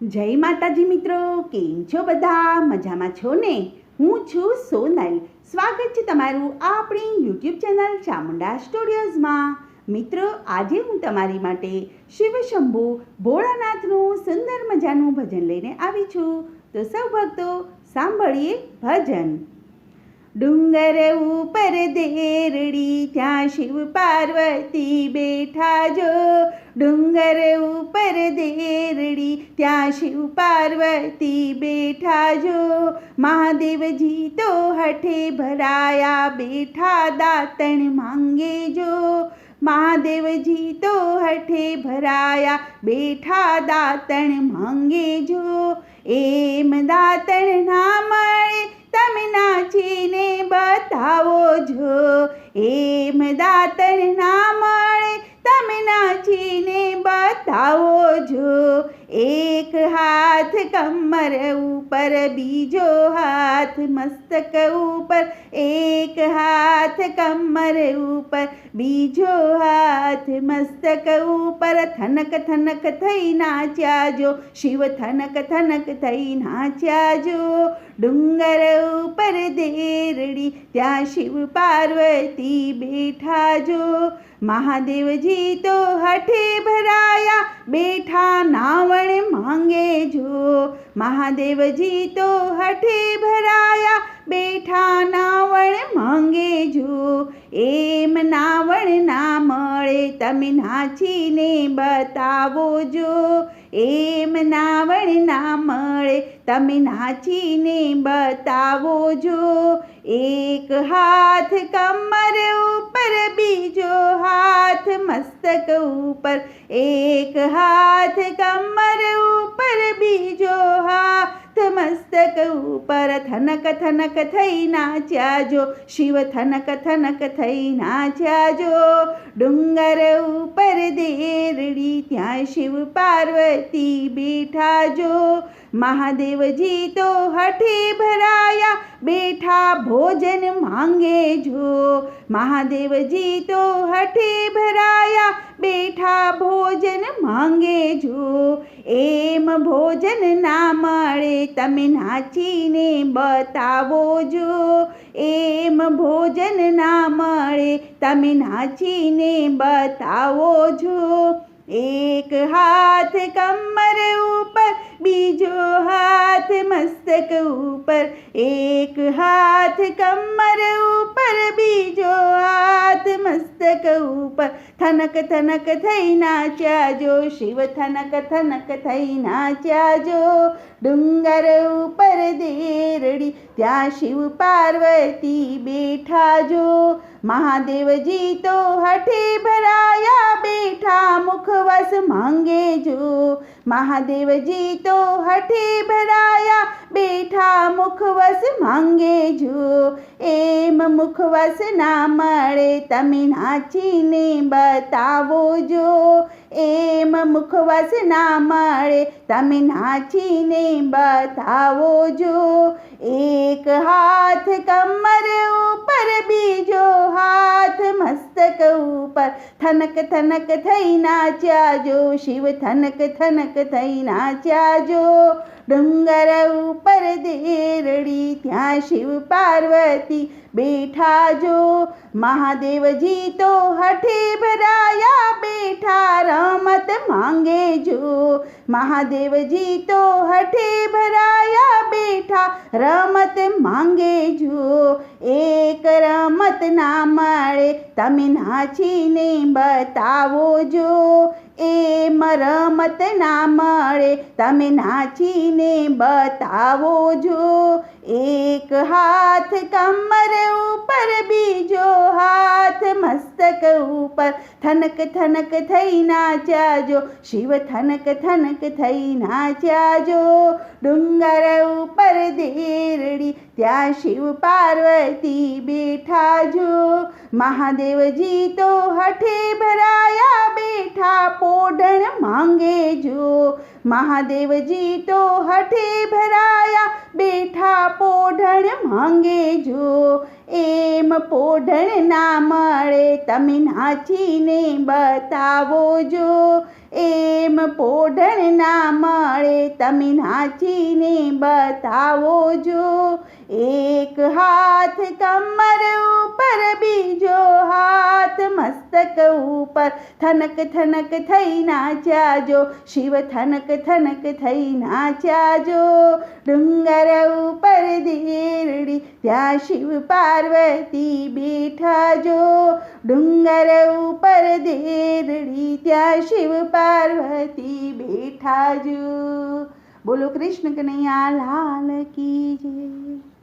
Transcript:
જય માતાજી મિત્રો, કેમ છો બધા? મજામાં છો ને? હું છું સોનલ. સ્વાગત છે તમારું આપણી યુટ્યુબ ચેનલ ચામુંડા સ્ટુડિયોઝમાં. મિત્રો, આજે હું તમારી માટે શિવ શંભુ ભોળાનાથનું સુંદર મજાનું ભજન લઈને આવી છું. તો સૌ ભક્તો સાંભળીએ ભજન. ડુંગર ઉપર દેરડી ત્યાં શિવ પાર્વતી બેઠા જો. ડુંગર ઉપર દેરડી ત્યાં શિવ પાર્વતી બેઠા જો. મહાદેવજી તો હઠે ભરાયા બેઠા દાતણ માંગે જો. મહાદેવજી તો હઠે ભરાયા બેઠા દાતણ માંગે જો. એમ દાતણ ના મળે તમે નાચીને બતાવો જો. એમ દાતણ ના મળે તમે નાચીને બતાવો જો. એક હાથ કમર ઉપર, બીજો હાથ મસ્તક ઉપર. એક હાથ કમર ઉપર, બીજો હાથ મસ્તક ઉપર. થનક થનક થઈ નાચ્યા જો, શિવ થનક થનક થઈ નાચ્યા જો. ડુંગર ઉપર દેરડી ત્યાં શિવ પાર્વતી બેઠા જો. મહાદેવજી તો હઠે ભરાયા બેઠા નાવણ માંગે જો. મહાદેવજી તો હઠે ભરાયા બેઠા નાવણ માંગે જો. એમ નાવણ ના મળે તમે નાચીને બતાવો જો. એમ નાવણ ના મળે તમે નાચીને બતાવો જો. એક હાથ કમર ઉપર, બીજો હાથ મસ્તક ઉપર. એક હાથ કમર ઉપર, બીજો હાથ મસ્તક ઉપર. થનક થનક થઈ નાચ્યા જો, શિવ થનક થનક થઈ નાચ્યા જો. ડુંગર ઉપર દેરડી ત્યાં શિવ પાર્વતી બેઠા જો. મહાદેવજી તો હઠે ભરાયા બેઠા ભોજન માંગે જો. મહાદેવજી તો હઠે ભરાયા બેઠા ભોજન માંગે જો. એમ ભોજન ના મળે તમે નાચીને બતાવો જો. એમ ભોજન ના મળે તમે નાચીને બતાવો જો. એક હાથ કમર ઉપર, બીજો હાથ મસ્તક ઉપર. એક હાથ કમર ઉપર, બીજો હાથ મસ્તક ઉપર. થનક થનક થઈ નાચ્યા જો, શિવ થનક થનક થઈ નાચ્યા જો. ડુંગર ઉપર દેરડી ત્યાં શિવ પાર્વતી બેઠા જો. મહાદેવજી તો હઠે ભરાયા બેઠા મુખવાસ માંગે જો. મહાદેવજી તો હઠે ભરાયા બેઠા મુખવાસ માંગે જો. એમ મુખવાસ ના મળે તમે નાચીને બતાવો જો. એમ મુખવાસ ના મળે તમે નાચીને બતાવો જો. એક હાથ કમર ઉપર, બીજો હાથ મસ્તક ઉપર. થનક થનક થઈ નાચ્યા જો, શિવ થનક થનક થઈ નાચ્યા જો. ડુંગર ઉપર દેરડી ત્યાં શિવ પાર્વતી બેઠા જો. મહાદેવજી તો હઠે ભરાયા બેઠા રમત માંગે જો. મહાદેવજી તો હઠે ભરાયા બેઠા રમત માંગે જો. એક રમત ના મળે તમે નાચીને બતાવો જો. એમ રમત ના મળે તમે નાચીને બતાવો જો. એક હાથ કમર ઉપર, બીજો હાથ મસ્તક ઉપર. થનક થનક થઈ નાચ્યા જો, શિવ થનક થનક થઈ નાચ્યા જો. ડુંગર ઉપર દેરડી ત્યાં શિવ પાર્વતી બેઠા જો. મહાદેવજી તો હઠે ભરાયા બેઠા પોઢણ માંગે જો. મહાદેવજી તો હઠે ભરાયા બેઠા પોઢણ માંગે જો. એમ પોઢણ ના મળે તમે નાચીને બતાવો જો. એમ પોઢણ ના મળે તમે નાચીને બતાવો જો. એક હાથ કમર ઉપર બીજો હાથ મસ્તક ઉપર થનક થનક થઈ નાચ્યાજો શિવ થનક થનક થઈ નાચ્યાજો. ડુંગર ઉપર દેરડી ત્યાં શિવ પાર્વતી બેઠાજો. ડુંગર ઉપર દેરડી ત્યાં શિવ પાર્વતી બેઠાજો. બોલો કૃષ્ણ કનૈયા લાલ કી જય.